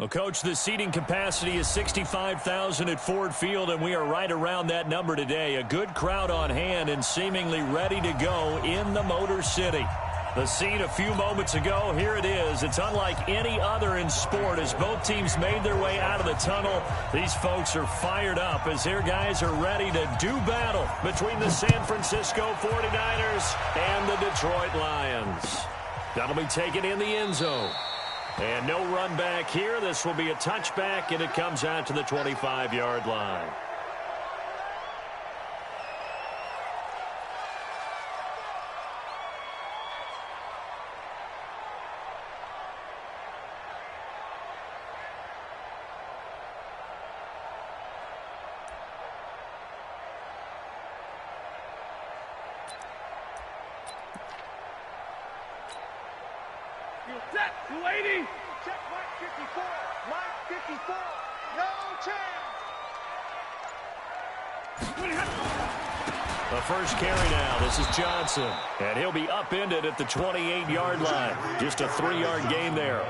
Well, Coach, the seating capacity is 65,000 at Ford Field, and we are right around that number today. A good crowd on hand and seemingly ready to go in the Motor City. The scene a few moments ago, here it is. It's unlike any other in sport as both teams made their way out of the tunnel. These folks are fired up as their guys are ready to do battle between the San Francisco 49ers and the Detroit Lions. That'll be taken in the end zone. And no run back here. This will be a touchback, and it comes out to the 25-yard line. Set, 280. Check Mike 54. Mike 54. No chance. The first carry now. This is Johnson. And he'll be upended at the 28-yard line. Just a 3-yard gain there.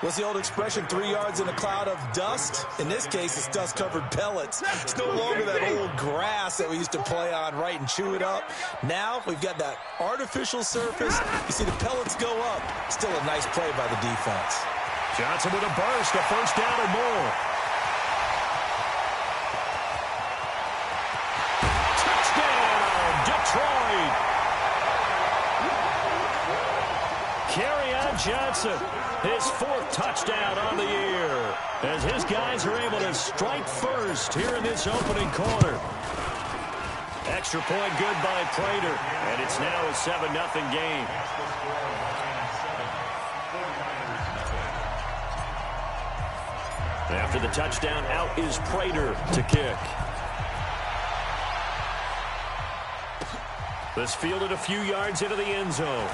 What's the old expression, 3 yards in a cloud of dust? In this case, it's dust-covered pellets. It's no longer that old grass that we used to play on, right, and chew it up. Now we've got that artificial surface. You see the pellets go up. Still a nice play by the defense. Johnson with a burst, a first down or more. Touchdown, Detroit! Kerryon Johnson, his 4th touchdown on the year, as his guys are able to strike first here in this opening quarter. Extra point good by Prater, and it's now a 7-0 game. After the touchdown, out is Prater to kick. This fielded a few yards into the end zone.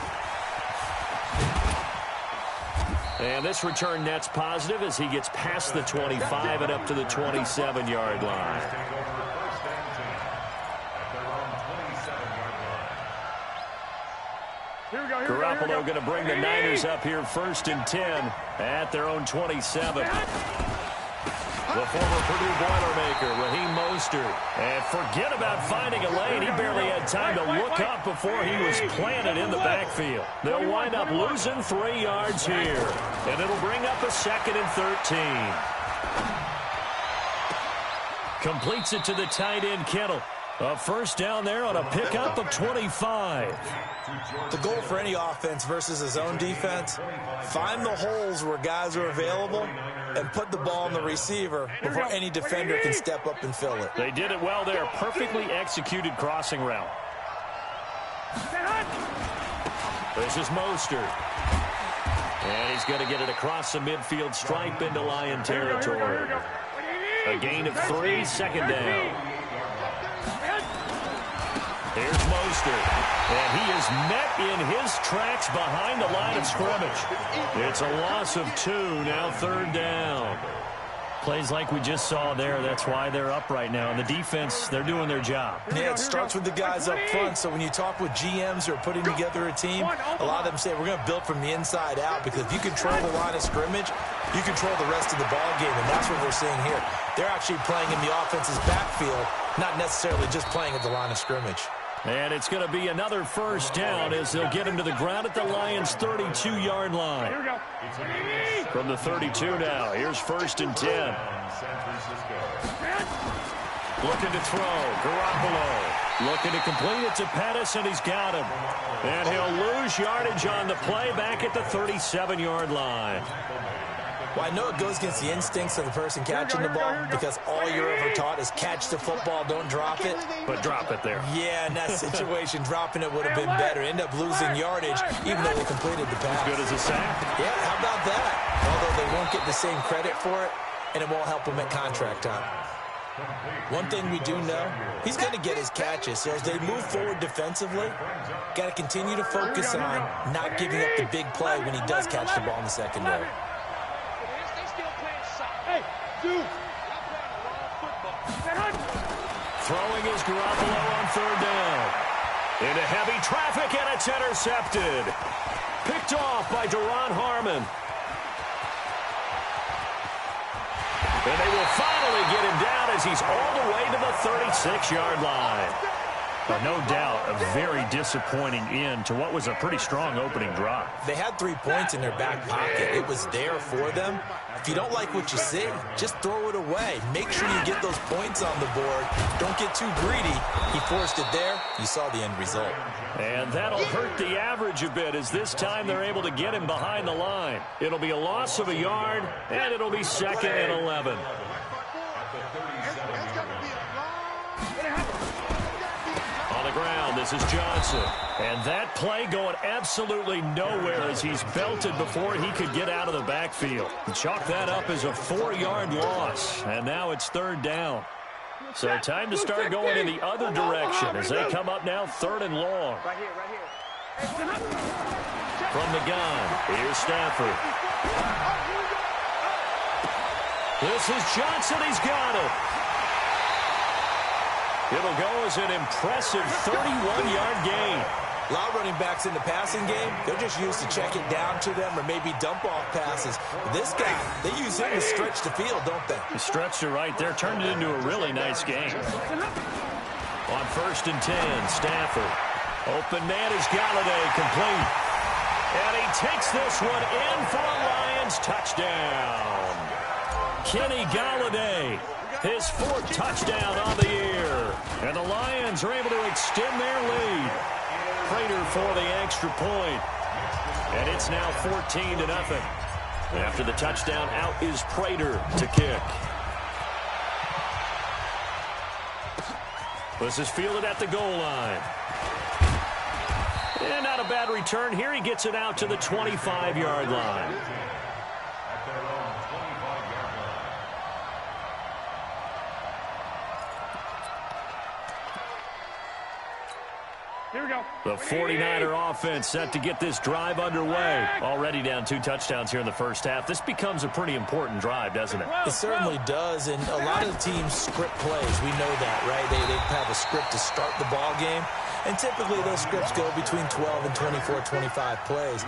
And this return net's positive as he gets past the 25 and up to the 27-yard line. Garoppolo going to bring the Niners up here 1st and 10 at their own 27. The former Purdue Boilermaker, Raheem Mostert. And forget about finding a lane. He barely had time to look up before he was planted in the backfield. They'll wind up losing 3 yards here. And it'll bring up a 2nd and 13. Completes it to the tight end, Kittle. A first down there on a pickup of 25. The goal for any offense versus his own defense, find the holes where guys are available and put the ball on the receiver before any defender can step up and fill it. They did it well there. Perfectly executed crossing route. This is Mostert. And he's going to get it across the midfield stripe into Lion territory. A gain of 3, 2nd down. Here's Mostert. And he is met in his tracks behind the line of scrimmage. It's a loss of 2, now 3rd down. Plays like we just saw there. That's why they're up right now. And the defense, they're doing their job. Yeah, it starts with the guys up front. So when you talk with GMs who are putting together a team, a lot of them say we're going to build from the inside out, because if you control the line of scrimmage, you control the rest of the ball game, and that's what we're seeing here. They're actually playing in the offense's backfield, not necessarily just playing at the line of scrimmage. And it's going to be another first down as they'll get him to the ground at the Lions' 32-yard line. From the 32 now, here's 1st and 10. Looking to throw, Garoppolo. Looking to complete it to Pettis, and he's got him. And he'll lose yardage on the play back at the 37-yard line. Well, I know it goes against the instincts of the person catching the ball, because all you're ever taught is catch the football, don't drop it. But drop it there. Yeah, in that situation, dropping it would have been better. End up losing yardage, even though they completed the pass. As good as a sack. Yeah, how about that? Although they won't get the same credit for it, and it won't help them at contract time. One thing we do know, he's going to get his catches. So as they move forward defensively, got to continue to focus on not giving up the big play when he does catch the ball in the secondary. Throwing is Garoppolo on 3rd down. Into heavy traffic, and it's intercepted. Picked off by Duron Harmon. And they will finally get him down as he's all the way to the 36-yard line. No doubt a very disappointing end to what was a pretty strong opening drive. They had 3 points in their back pocket. It was there for them. If you don't like what you see, just throw it away. Make sure you get those points on the board. Don't get too greedy. He forced it there. You saw the end result. And that'll hurt the average a bit as this time they're able to get him behind the line. It'll be a loss of a yard, and it'll be 2nd and 11. On the ground, this is Johnson. And that play going absolutely nowhere as he's belted before he could get out of the backfield. Chalk that up as a 4-yard loss, and now it's 3rd down. So time to start going in the other direction as they come up now 3rd and long. Right here. From the gun, here's Stafford. This is Johnson. He's got it. It'll go as an impressive 31-yard gain. A lot of running backs in the passing game, they're just used to check it down to them or maybe dump off passes. This guy, they use him to stretch the field, don't they? He stretched it right there, turned it into a really nice game. On 1st and 10, Stafford. Open man is Galladay, complete. And he takes this one in for a Lions touchdown. Kenny Galladay, his 4th touchdown on the year. And the Lions are able to extend their lead. Prater for the extra point. And it's now 14-0. After the touchdown, out is Prater to kick. This is fielded at the goal line. And not a bad return here. He gets it out to the 25-yard line. Here we go. The 49er offense set to get this drive underway. Already down 2 touchdowns here in the first half. This becomes a pretty important drive, doesn't it? It certainly does, and a lot of the teams script plays. We know that, right? They have a script to start the ball game, and typically those scripts go between 12 and 24, 25 plays.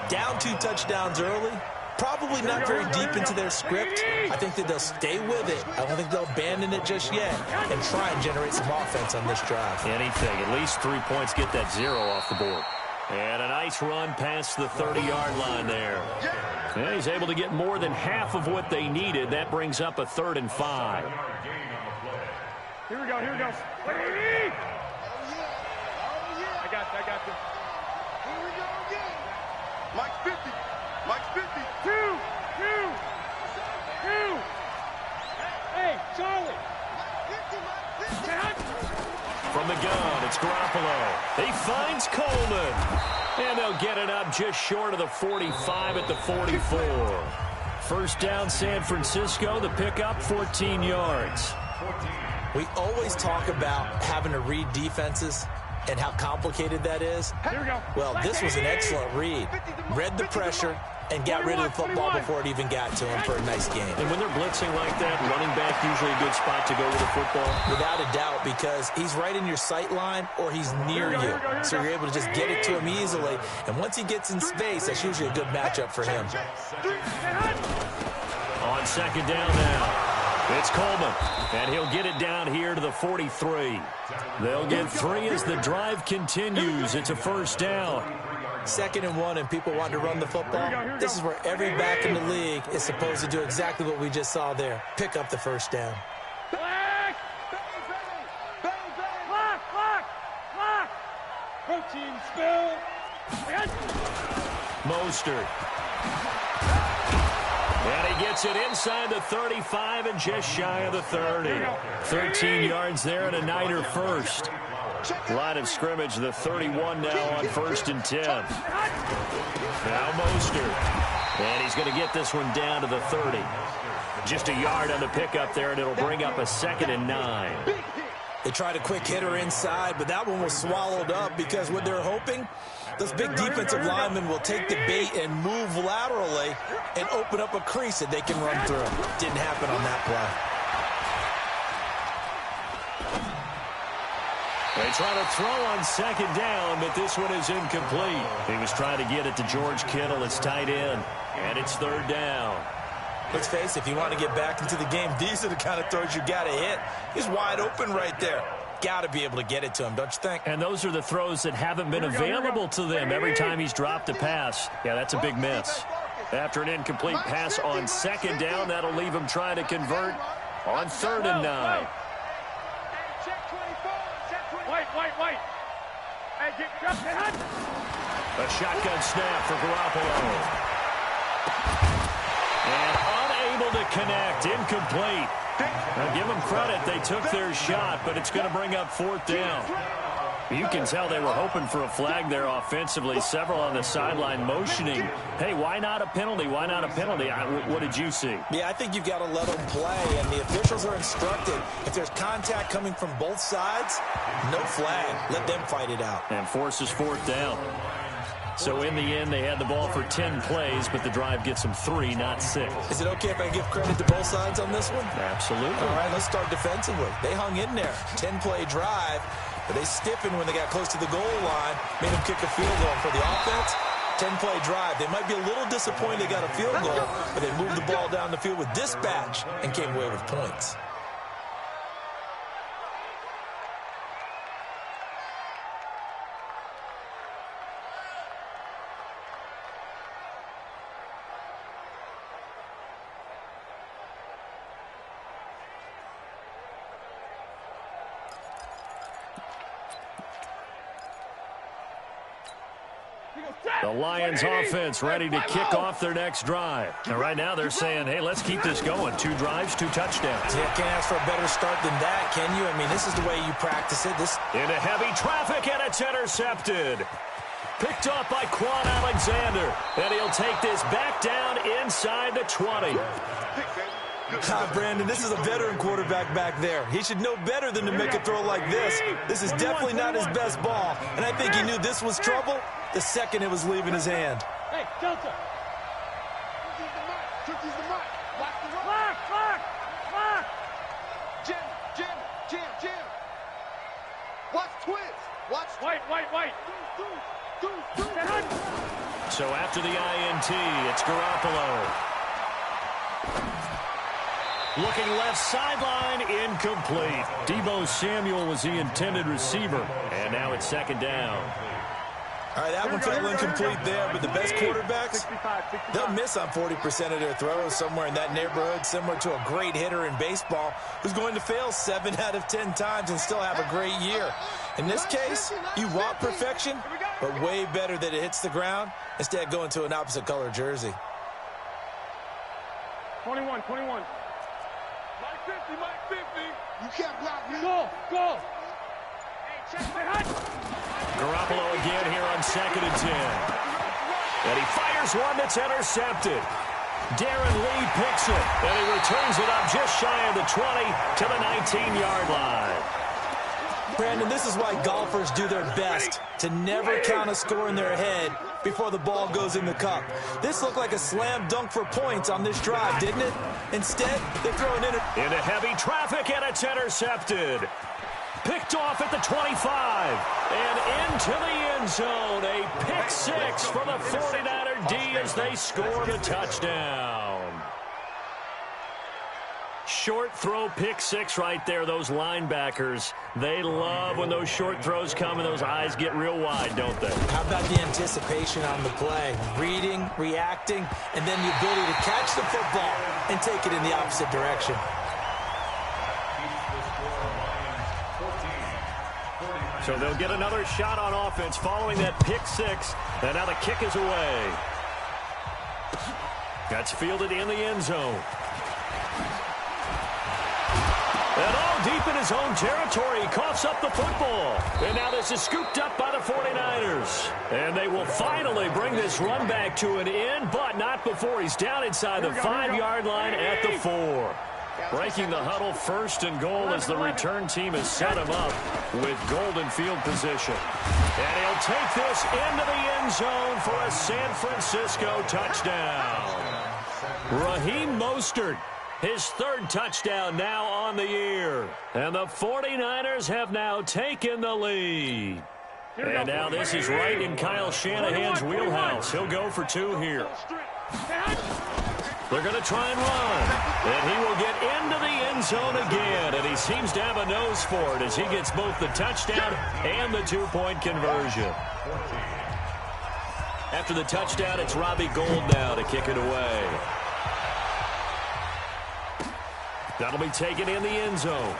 Down 2 touchdowns early, probably not very deep into their script. I think that they'll stay with it. I don't think they'll abandon it just yet and try and generate some offense on this drive. Anything. At least 3 points, get that 0 off the board. And a nice run past the 30-yard line there. And he's able to get more than half of what they needed. That brings up a 3rd and 5. Here we go. Here we go. I got you. Here we go again. Mike's 50. Mike's 50. 2. Hey, Charlie. From the gun, it's Garoppolo. He finds Coleman. And they'll get it up just short of the 45 at the 44. 1st down, San Francisco. The pickup, 14 yards. We always talk about having to read defenses and how complicated that is. Here we go. Well, this was an excellent read. Read the pressure and got rid of the football before it even got to him for a nice game. And when they're blitzing like that, running back usually a good spot to go with the football? Without a doubt, because he's right in your sight line or he's near you. So you're able to just get it to him easily. And once he gets in space, that's usually a good matchup for him. On 2nd down now, it's Coleman. And he'll get it down here to the 43. They'll get 3 as the drive continues. It's a 1st down. 2nd and 1, and people want to run the football. This is where every back in the league is supposed to do exactly what we just saw there. Pick up the 1st down. Protein spill. Mostert. And he gets it inside the 35 and just shy of the 30. 13 yards there and a Niner first. Line of scrimmage, the 31 now on 1st and 10. Now Mostert. And he's going to get this one down to the 30. Just a yard on the pickup there, and it'll bring up a 2nd and 9. They tried a quick hitter inside, but that one was swallowed up because what they're hoping, those big defensive linemen will take the bait and move laterally and open up a crease that they can run through. Didn't happen on that play. They try to throw on 2nd down, but this one is incomplete. He was trying to get it to George Kittle, it's tight end, and it's 3rd down. Let's face it, if you want to get back into the game, these are the kind of throws you got to hit. He's wide open right there. Got to be able to get it to him, don't you think? And those are the throws that haven't been available to them every time he's dropped a pass. Yeah, that's a big miss. After an incomplete pass on second down, that'll leave him trying to convert on 3rd and 9. Wait. A shotgun snap for Garoppolo. And unable to connect, incomplete. Now give them credit, they took their shot, but it's going to bring up 4th down. You can tell they were hoping for a flag there offensively. Several on the sideline motioning, hey, why not a penalty? Why not a penalty? What did you see? Yeah, I think you've got to let them play, and the officials are instructed. If there's contact coming from both sides, no flag. Let them fight it out. And forces 4th down. So in the end, they had the ball for 10 plays, but the drive gets them 3, not 6. Is it okay if I give credit to both sides on this one? Absolutely. All right, let's start defensively. They hung in there. 10-play drive, but they stiffened when they got close to the goal line, made them kick a field goal. For the offense, 10-play drive. They might be a little disappointed they got a field goal, but they moved the ball down the field with dispatch and came away with points. The Lions offense ready to kick off their next drive. And right now they're saying, hey, let's keep this going. 2 drives, 2 touchdowns. Yeah, can't ask for a better start than that, can you? I mean, this is the way you practice it. Into heavy traffic, and it's intercepted. Picked off by Quan Alexander. And he'll take this back down inside the 20. Brandon, this is a veteran quarterback back there. He should know better than to make a throw like this. This is definitely not his best ball. And I think he knew this was trouble the second it was leaving his hand. Hey, Delta. Turkey's the mark. Watch the rock. Mark. Jim. Watch twins. Watch. White. So after the INT, it's Garoppolo. Looking left sideline, incomplete. Deebo Samuel was the intended receiver. And now it's 2nd down. All right, that one fell incomplete there, but the best quarterbacks, they'll miss on 40% of their throws, somewhere in that neighborhood, similar to a great hitter in baseball who's going to fail 7 out of 10 times and still have a great year. In this case, you want perfection, but way better that it hits the ground instead of going to an opposite color jersey. 21. Mike 50. You can't block me. Go. Garoppolo again here on 2nd and 10. And he fires one that's intercepted. Darren Lee picks it, and he returns it up just shy of the 20 to the 19-yard line. Brandon, this is why golfers do their best to never count a score in their head before the ball goes in the cup. This looked like a slam dunk for points on this drive, didn't it? Instead, they throw it into heavy traffic, and it's intercepted. Picked off at the 25 and into the end zone. A pick 6 for the 49er D as they score the touchdown. Short throw, pick 6 right there. Those linebackers, they love when those short throws come and those eyes get real wide, don't they? How about the anticipation on the play? Reading, reacting, and then the ability to catch the football and take it in the opposite direction. So they'll get another shot on offense following that pick 6. And now the kick is away. That's fielded in the end zone. And all deep in his own territory, he coughs up the football. And now this is scooped up by the 49ers. And they will finally bring this run back to an end, but not before he's down inside the 5-yard line at the 4. Breaking the huddle, 1st and goal as the return team has set him up with golden field position. And he'll take this into the end zone for a San Francisco touchdown. Raheem Mostert, his 3rd touchdown now on the year. And the 49ers have now taken the lead. And now this is right in Kyle Shanahan's wheelhouse. He'll go for 2 here. They're going to try and run. And he will get into the end zone again. And he seems to have a nose for it as he gets both the touchdown and the two-point conversion. After the touchdown, it's Robbie Gould now to kick it away. That'll be taken in the end zone.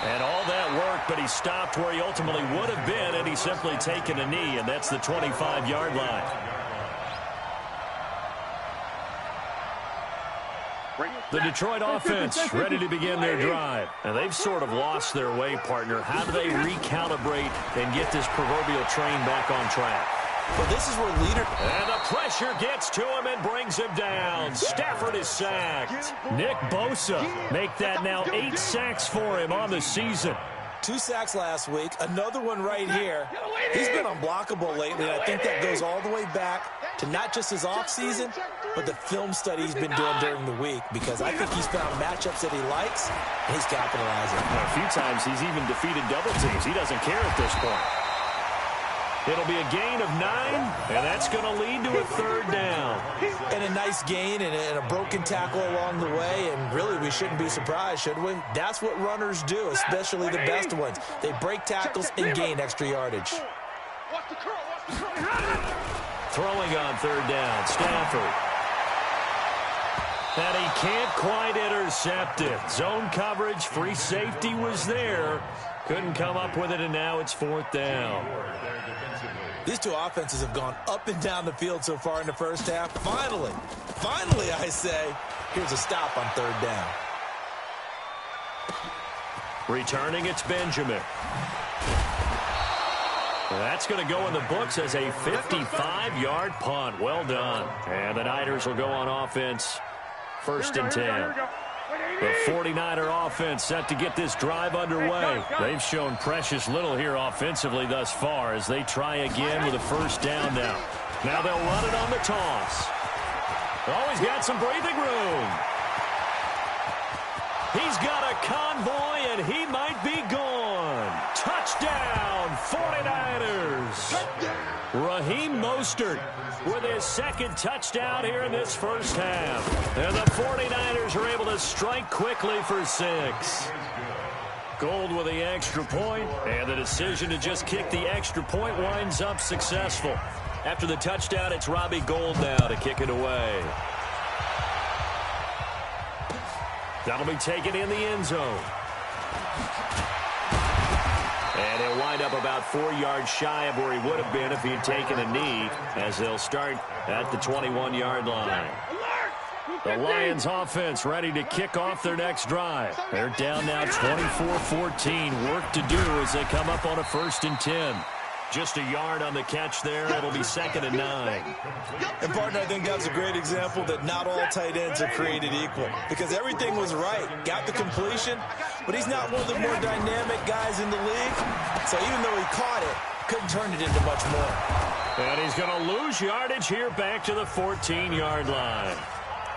And all that work, but he stopped where he ultimately would have been, and he's simply taken a knee, and that's the 25-yard line. The Detroit offense ready to begin their drive. And they've sort of lost their way, partner. How do they recalibrate and get this proverbial train back on track? Well, this is where leader... And the pressure gets to him and brings him down. Stafford is sacked. Nick Bosa make that now 8 sacks for him on the season. 2 sacks last week, another one right here. He's been unblockable lately, and I think that goes all the way back to not just his offseason, but the film study he's been doing during the week, because I think he's found matchups that he likes, and he's capitalizing. A few times he's even defeated double teams. He doesn't care at this point. It'll be a gain of 9, and that's going to lead to a 3rd down. And a nice gain and a broken tackle along the way, and really we shouldn't be surprised, should we? That's what runners do, especially the best ones. They break tackles and gain extra yardage. Throwing on 3rd down, Stafford. And he can't quite intercept it. Zone coverage, free safety was there. Couldn't come up with it, and now it's 4th down. These two offenses have gone up and down the field so far in the first half. Finally, I say, here's a stop on 3rd down. Returning, it's Benjamin. That's going to go in the books as a 55-yard punt. Well done. And the Niners will go on offense. 1st and 10. The 49er offense set to get this drive underway. They've shown precious little here offensively thus far as they try again with a 1st down now. Now they'll run it on the toss. Oh, he's got some breathing room. He's got a convoy, and he might be gone. Touchdown, 49ers. Raheem Mostert with his 2nd touchdown here in this first half. And the 49ers are able to strike quickly for 6. Gould with the extra point, and the decision to just kick the extra point winds up successful. After the touchdown, it's Robbie Gould now to kick it away. That'll be taken in the end zone. And he'll wind up about 4 yards shy of where he would have been if he had taken a knee, as they'll start at the 21-yard line. The Lions offense ready to kick off their next drive. They're down now 24-14. Work to do as they come up on a 1st and 10. Just a yard on the catch there. It'll be 2nd and 9. And, partner, I think that's a great example that not all tight ends are created equal, because everything was right. Got the completion, but he's not one of the more dynamic guys in the league. So even though he caught it, couldn't turn it into much more. And he's going to lose yardage here back to the 14-yard line.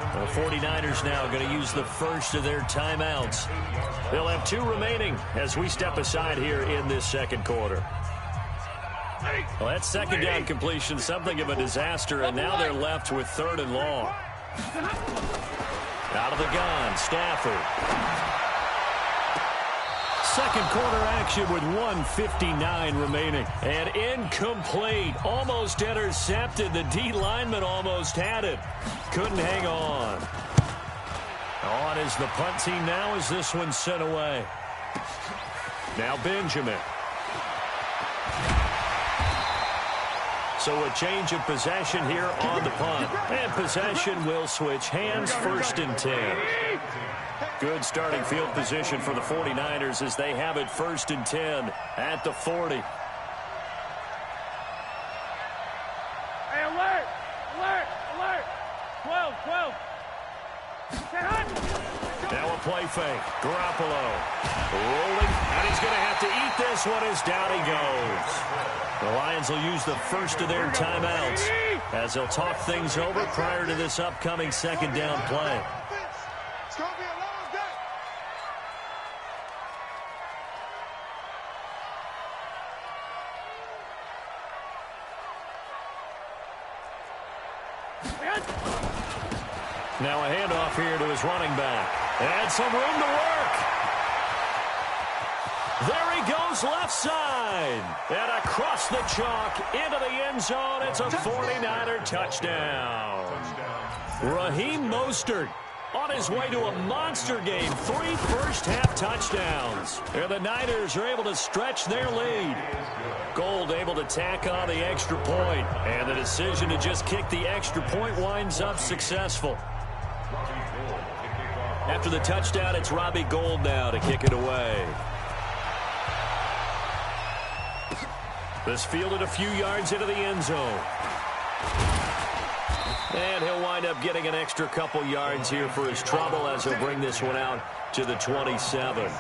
The 49ers now going to use the first of their timeouts. They'll have 2 remaining as we step aside here in this 2nd quarter. Well, that 2nd down completion, something of a disaster, and now they're left with 3rd and long. Out of the gun, Stafford. 2nd quarter action with 1:59 remaining. And incomplete, almost intercepted. The D lineman almost had it. Couldn't hang on. On is the punt team now as this one's sent away. Now Benjamin. So a change of possession here on the punt. And possession will switch hands, 1st and 10. Good starting field position for the 49ers as they have it 1st and 10 at the 40. Hey, alert! Alert! Alert! 12! Now a play fake. Garoppolo rolling, and he's going to have to eat this one as down he goes. The Lions will use the first of their timeouts as they'll talk things over prior to this upcoming 2nd down play. It's going to be a long day. Now a handoff here to his running back. And some room to work. There he goes left side. And across the chalk into the end zone. It's a 49er touchdown. Raheem Mostert on his way to a monster game. 3 first-half touchdowns. And the Niners are able to stretch their lead. Gold able to tack on the extra point. And the decision to just kick the extra point winds up successful. After the touchdown, it's Robbie Gould now to kick it away. This fielded a few yards into the end zone. And he'll wind up getting an extra couple yards here for his trouble as he'll bring this one out to the 27.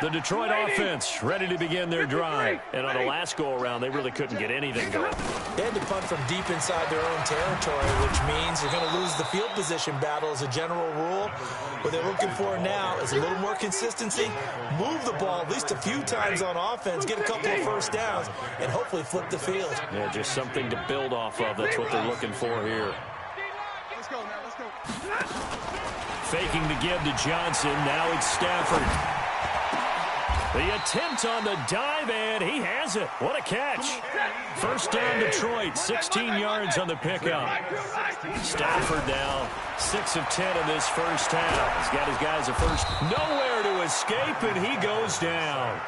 The Detroit offense ready to begin their drive. And on the last go-around, they really couldn't get anything going. They had to punt from deep inside their own territory, which means they're going to lose the field position battle as a general rule. What they're looking for now is a little more consistency, move the ball at least a few times on offense, get a couple of first downs, and hopefully flip the field. Yeah, just something to build off of. That's what they're looking for here. Let's go now, let's go. Faking to give to Johnson. Now it's Stafford. The attempt on the dive, and he has it. What a catch. First down, Detroit. 16 yards on the pickup. Stafford now 6 of 10 in this first half. He's got his guys a first. Nowhere to escape, and he goes down.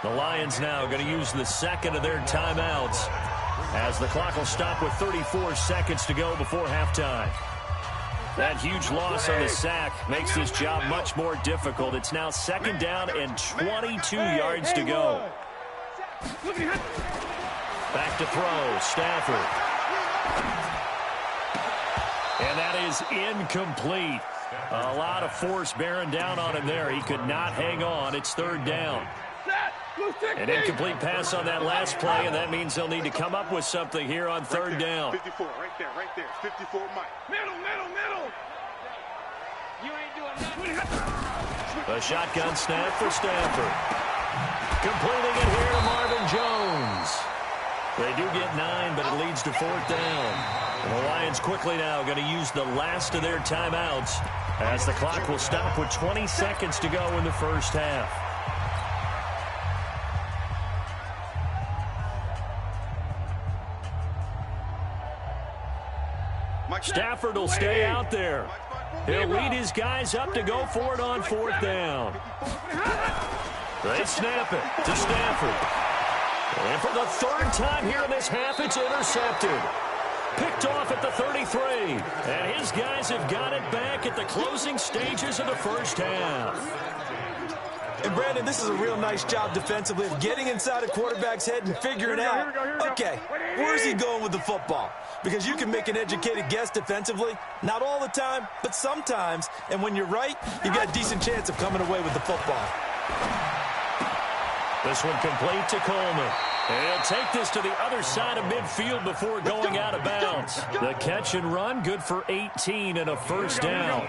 The Lions now going to use the second of their timeouts as the clock will stop with 34 seconds to go before halftime. That huge loss on the sack makes this job much more difficult. It's now second down and 22 yards to go. Back to throw, Stafford. And that is incomplete. A lot of force bearing down on him there. He could not hang on. It's third down. An incomplete pass on that last play, and that means they'll need to come up with something here on third down. 54, right there, 54, Mike. Middle. You ain't doing nothing. A shotgun snap for Stafford. Completing it here to Marvin Jones. They do get 9, but it leads to fourth down. And the Lions quickly now going to use the last of their timeouts as the clock will stop with 20 seconds to go in the first half. Stafford will stay out there. He'll lead his guys up to go for it on fourth down. They snap it to Stafford. And for the third time here in this half, it's intercepted. Picked off at the 33. And his guys have got it back at the closing stages of the first half. And, Brandon, this is a real nice job defensively of getting inside a quarterback's head and figuring out, okay, where's he going with the football? Because you can make an educated guess defensively, not all the time, but sometimes. And when you're right, you've got a decent chance of coming away with the football. This one complete to Coleman. And he'll take this to the other side of midfield before going out of bounds. The catch and run, good for 18 and a first down.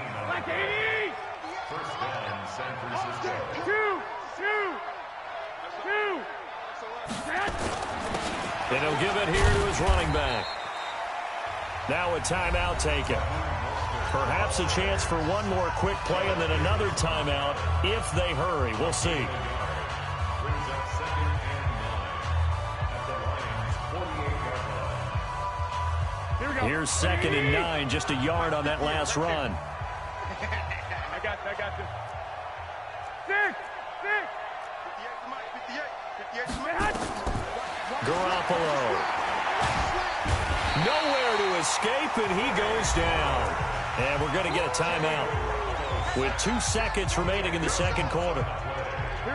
And he'll give it here to his running back. Now a timeout taken. Perhaps a chance for one more quick play and then another timeout if they hurry. We'll see. Here's 2nd and 9, just a yard on that last run. I got this. 58. Garoppolo. Nowhere to escape, and he goes down. And we're going to get a timeout with 2 seconds remaining in the second quarter.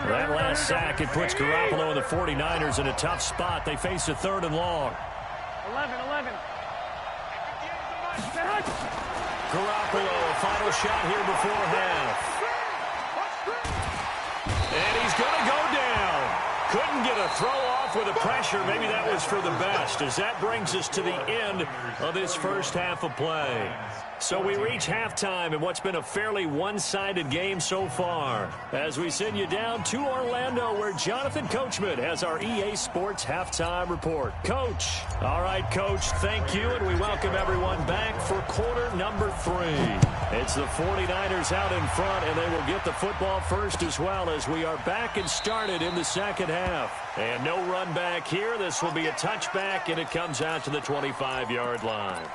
That last sack, it puts Garoppolo and the 49ers in a tough spot. They face a 3rd and long. 11. Garoppolo, a final shot here before half. And he's going to go down. Couldn't get a throw off off with the pressure. Maybe that was for the best, as that brings us to the end of this first half of play. So we reach halftime in what's been a fairly one-sided game so far, as we send you down to Orlando, where Jonathan Coachman has our EA Sports halftime report. Coach. All right, Coach, thank you, and we welcome everyone back for quarter number 3. It's the 49ers out in front, and they will get the football first as well, as we are back and started in the second half. And no run back here. This will be a touchback, and it comes out to the 25-yard line.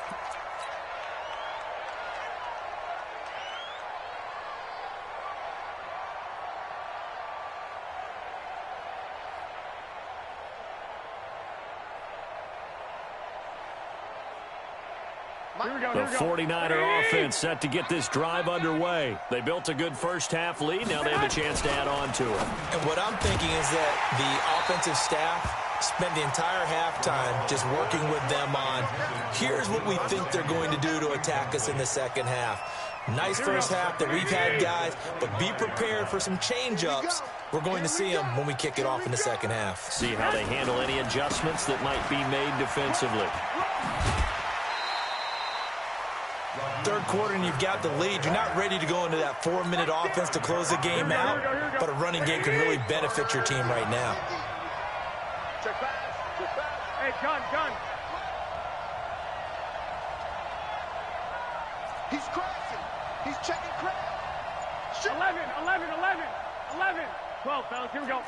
The 49er offense set to get this drive underway. They built a good first half lead. Now they have a chance to add on to it. And what I'm thinking is that the offensive staff spent the entire halftime just working with them on, here's what we think they're going to do to attack us in the second half. Nice first half that we've had, guys, but be prepared for some change-ups. We're going to see them when we kick it off in the second half. See how they handle any adjustments that might be made defensively. Third quarter and you've got the lead. You're not ready to go into that 4-minute offense to close the game out, but a running game can really benefit your team right now. Check back. Hey, gun. He's crashing. He's checking crash. 11. 12, fellas, here we go.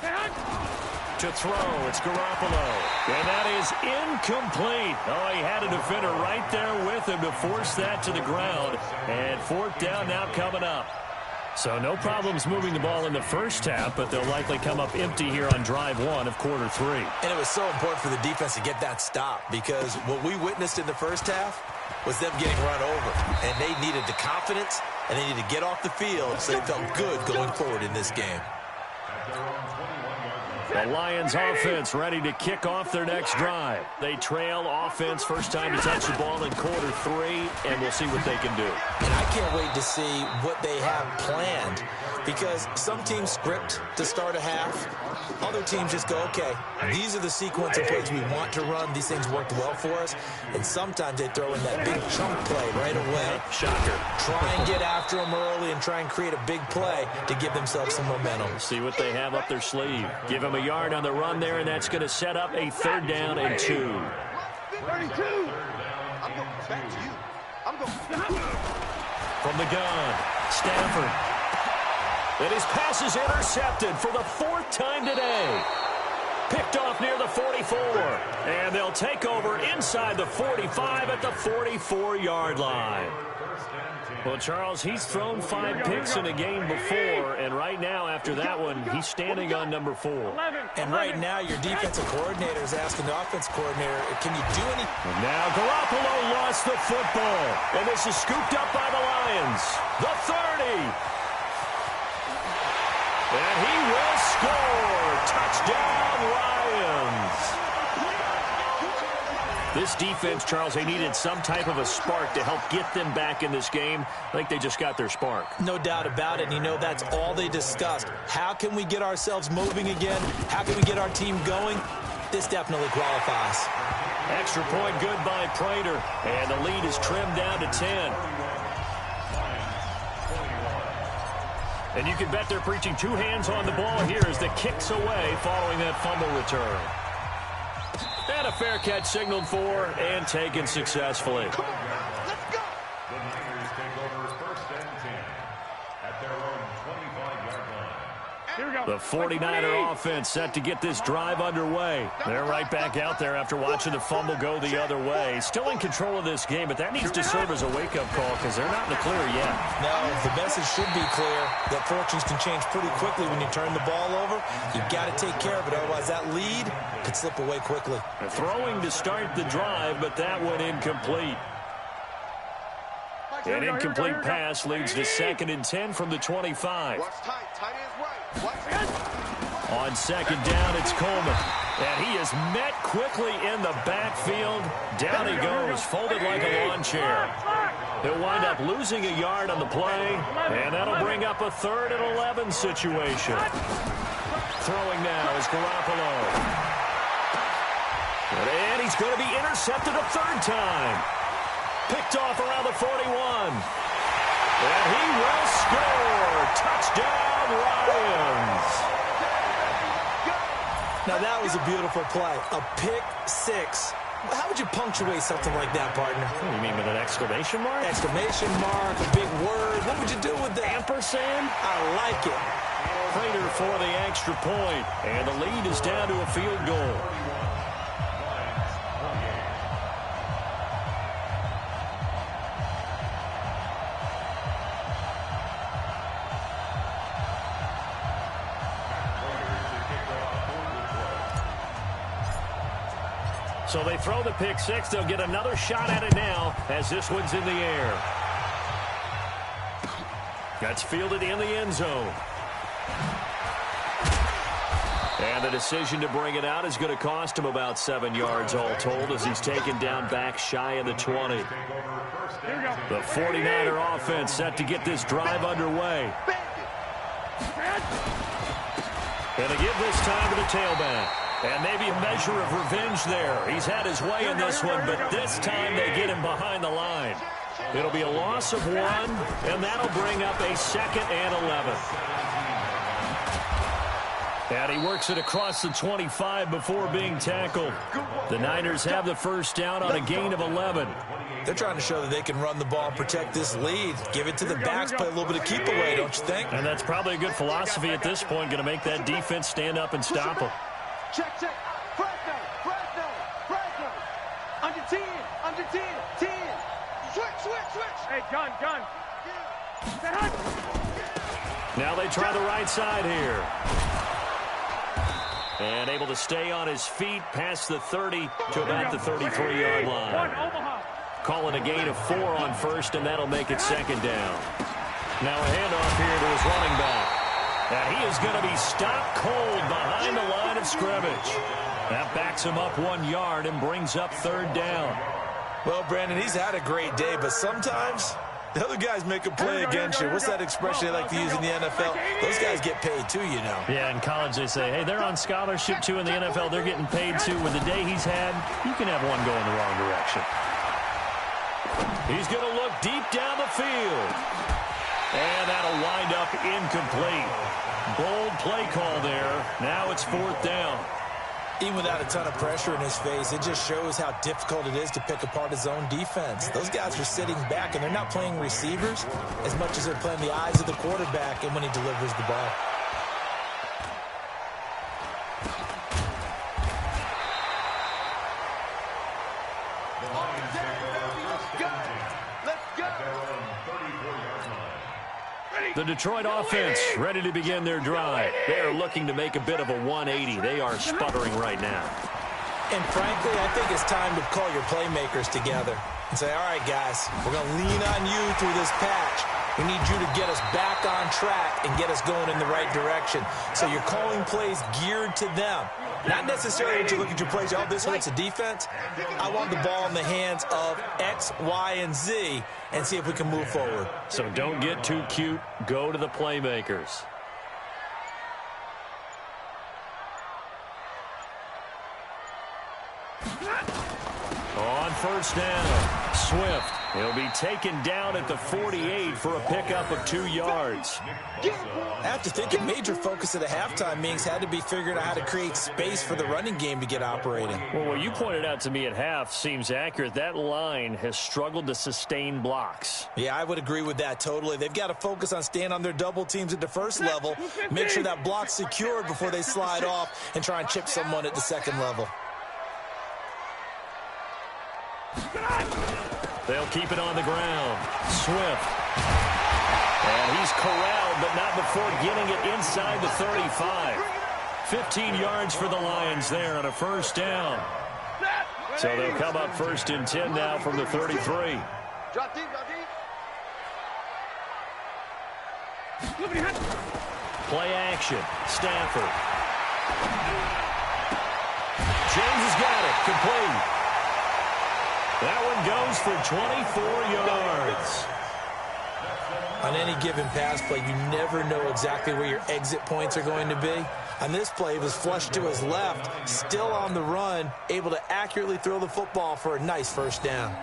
Hey, Hunt. To throw, it's Garoppolo. And that is incomplete. Oh, he had a defender right there with him to force that to the ground. And fourth down now coming up. So no problems moving the ball in the first half, but they'll likely come up empty here on drive 1 of quarter 3. And it was so important for the defense to get that stop, because what we witnessed in the first half was them getting run over. And they needed the confidence, and they needed to get off the field so they felt good going forward in this game. The Lions offense ready to kick off their next drive. They trail offense, first time to touch the ball in quarter 3, and we'll see what they can do. And I can't wait to see what they have planned, because some teams script to start a half. Other teams just go, okay, these are the sequence of plays we want to run. These things worked well for us. And sometimes they throw in that big chunk play right away. Shocker. Try and get after them early and try and create a big play to give themselves some momentum. See what they have up their sleeve. Give them a yard on the run there, and that's going to set up a 3rd down and 2. 32. I'm going back to you. I'm going. From the gun, Stafford. And his pass is intercepted for the 4th time today. Picked off near the 44. And they'll take over inside the 45 at the 44-yard line. Well, Charles, he's thrown 5 picks in a game before, and right now, after that one, he's standing on number 4. And right now, your defensive coordinator is asking the offense coordinator, can you do anything? Now Garoppolo lost the football, and this is scooped up by the Lions. The 30. And he will score. Touchdown, Lions. This defense, Charles, they needed some type of a spark to help get them back in this game. I think they just got their spark. No doubt about it. And you know, that's all they discussed. How can we get ourselves moving again? How can we get our team going? This definitely qualifies. Extra point good by Prater. And the lead is trimmed down to 10. And you can bet they're preaching 2 hands on the ball here as the kick's away following that fumble return. And a fair catch signaled for and taken successfully. Come on, let's go. The Niners take over 1st and 10 at their own 25-yard line. Here we go. The 49er offense set to get this drive underway. They're right back out there after watching the fumble go the other way. Still in control of this game, but that needs to serve as a wake-up call because they're not in the clear yet. No, the message should be clear that fortunes can change pretty quickly when you turn the ball over. You've got to take care of it, otherwise that lead could slip away quickly. They're throwing to start the drive, but that one incomplete. An incomplete pass leads to 2nd and 10 from the 25. Watch tight ends right. Watch it. On 2nd down, it's Coleman. And he is met quickly in the backfield. Down he goes, folded like a lawn chair. He'll wind up losing a yard on the play, and that'll bring up a 3rd and 11 situation. throwing now is Garoppolo. And he's going to be intercepted a third time. Picked off around the 41. And he will score. Touchdown, Lions. Now, that was a beautiful play. A pick six. How would you punctuate something like that, partner? What do you mean, with an exclamation mark? Exclamation mark, a big word. What would you do with that? Ampersand? I like it. Prater for the extra point. And the lead is down to a field goal. So they throw the pick six. They'll get another shot at it now as this one's in the air. That's fielded in the end zone. And the decision to bring it out is going to cost him about 7 yards all told as he's taken down back shy of the 20. The 49er offense set to get this drive underway. And they give this time to the tailback. And maybe a measure of revenge there. He's had his way in this one, but this time they get him behind the line. It'll be a loss of 1, and that'll bring up a 2nd and 11. And he works it across the 25 before being tackled. The Niners have the first down on a gain of 11. They're trying to show that they can run the ball and protect this lead. Give it to the backs, play a little bit of keep away, don't you think? And that's probably a good philosophy at this point, going to make that defense stand up and stop him. Check. Fresno. Under 10. 10. Switch. Hey, gun. Now they try the right side here. And able to stay on his feet past the 30 to about the 33-yard line. Call it a gain of 4 on first, and that'll make it 2nd down. Now a handoff here to his running back. And he is going to be stopped cold behind the line of scrimmage. That backs him up 1 yard and brings up 3rd down. Well, Brandon, he's had a great day, but sometimes the other guys make a play against you. What's that expression they like to use in the NFL? Those guys get paid too, you know. Yeah, in college they say, hey, they're on scholarship too. In the NFL, they're getting paid too. With the day he's had, you can have one go in the wrong direction. He's going to look deep down the field. And that'll wind up incomplete. Bold play call there. Now it's 4th down. Even without a ton of pressure in his face, it just shows how difficult it is to pick apart his own defense. Those guys are sitting back, and they're not playing receivers as much as they're playing the eyes of the quarterback and when he delivers the ball. The Detroit offense ready to begin their drive. They are looking to make a bit of a 180. They are sputtering right now. And frankly, I think it's time to call your playmakers together and say, all right, guys, we're going to lean on you through this patch. We need you to get us back on track and get us going in the right direction. So you're calling plays geared to them. Not necessarily that you look at your plays, oh, this hurts the defense. I want the ball in the hands of X, Y, and Z and see if we can move forward. So don't get too cute. Go to the playmakers. On first down, Swift. He'll be taken down at the 48 for a pickup of 2 yards. I have to think a major focus at the halftime meetings had to be figuring out how to create space for the running game to get operating. Well, what you pointed out to me at half seems accurate. That line has struggled to sustain blocks. Yeah, I would agree with that totally. They've got to focus on staying on their double teams at the first level, make sure that block's secured before they slide off and try and chip someone at the second level. They'll keep it on the ground. Swift. And he's corralled, but not before getting it inside the 35. 15 yards for the Lions there on a first down. So they'll come up 1st and 10 now from the 33. Drop deep. Play action. Stafford. James has got it. Complete. That one goes for 24 yards. On any given pass play, you never know exactly where your exit points are going to be. On this play, he was flushed to his left, still on the run, able to accurately throw the football for a nice first down.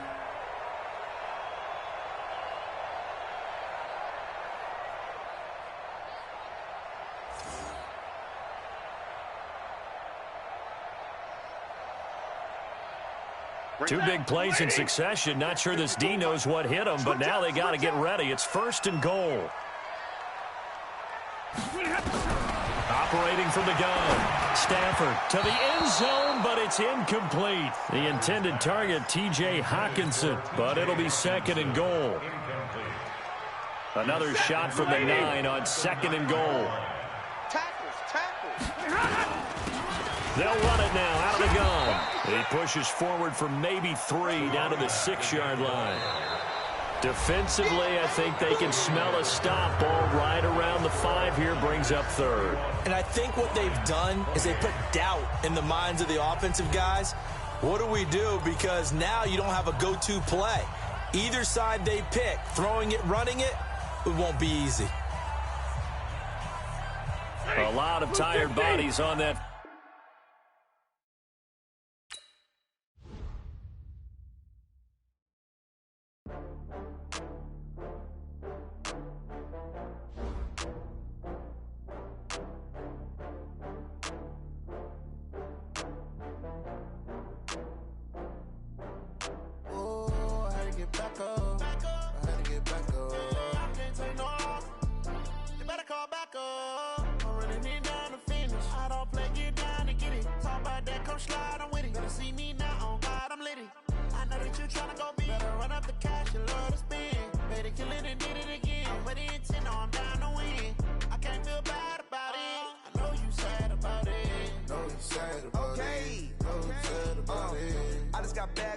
Two big plays in succession. Not sure this D knows what hit him, but now they got to get ready. It's 1st and goal. Operating from the gun. Stafford to the end zone, but it's incomplete. The intended target, T.J. Hawkinson, but it'll be 2nd and goal. Another shot from the 9 on 2nd and goal. They'll run it now out of the gun. He pushes forward for maybe 3 down to the 6-yard line. Defensively, I think they can smell a stop. Ball right around the 5 here, brings up 3rd. And I think what they've done is they put doubt in the minds of the offensive guys. What do we do? Because now you don't have a go-to play. Either side they pick, throwing it, running it, it won't be easy. A lot of tired bodies on that.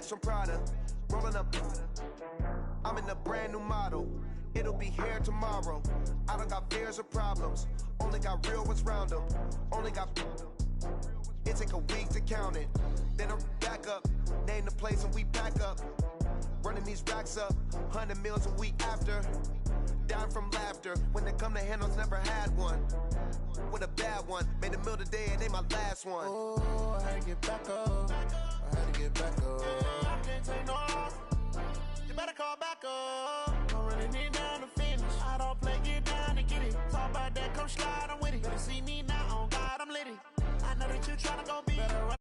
From Prada, rolling up. I'm in a brand new model. It'll be here tomorrow. I don't got fears or problems. Only got real ones round them. Only got. It take a week to count it. Then I'm back up. Name the place and we pack up. Running these racks up. 100 meals a week after. Down from laughter. When they come to handles, never had one. With a bad one. Made a meal today and they my last one. Oh, I had to get back up. I had to get back up. I can't take no loss. You better call back up. I'm running it down to finish. I don't play, get down to get it. Talk about that, come slide, I'm with it. Better see me now, on God, I'm litty. I know that you tryna go be. Better run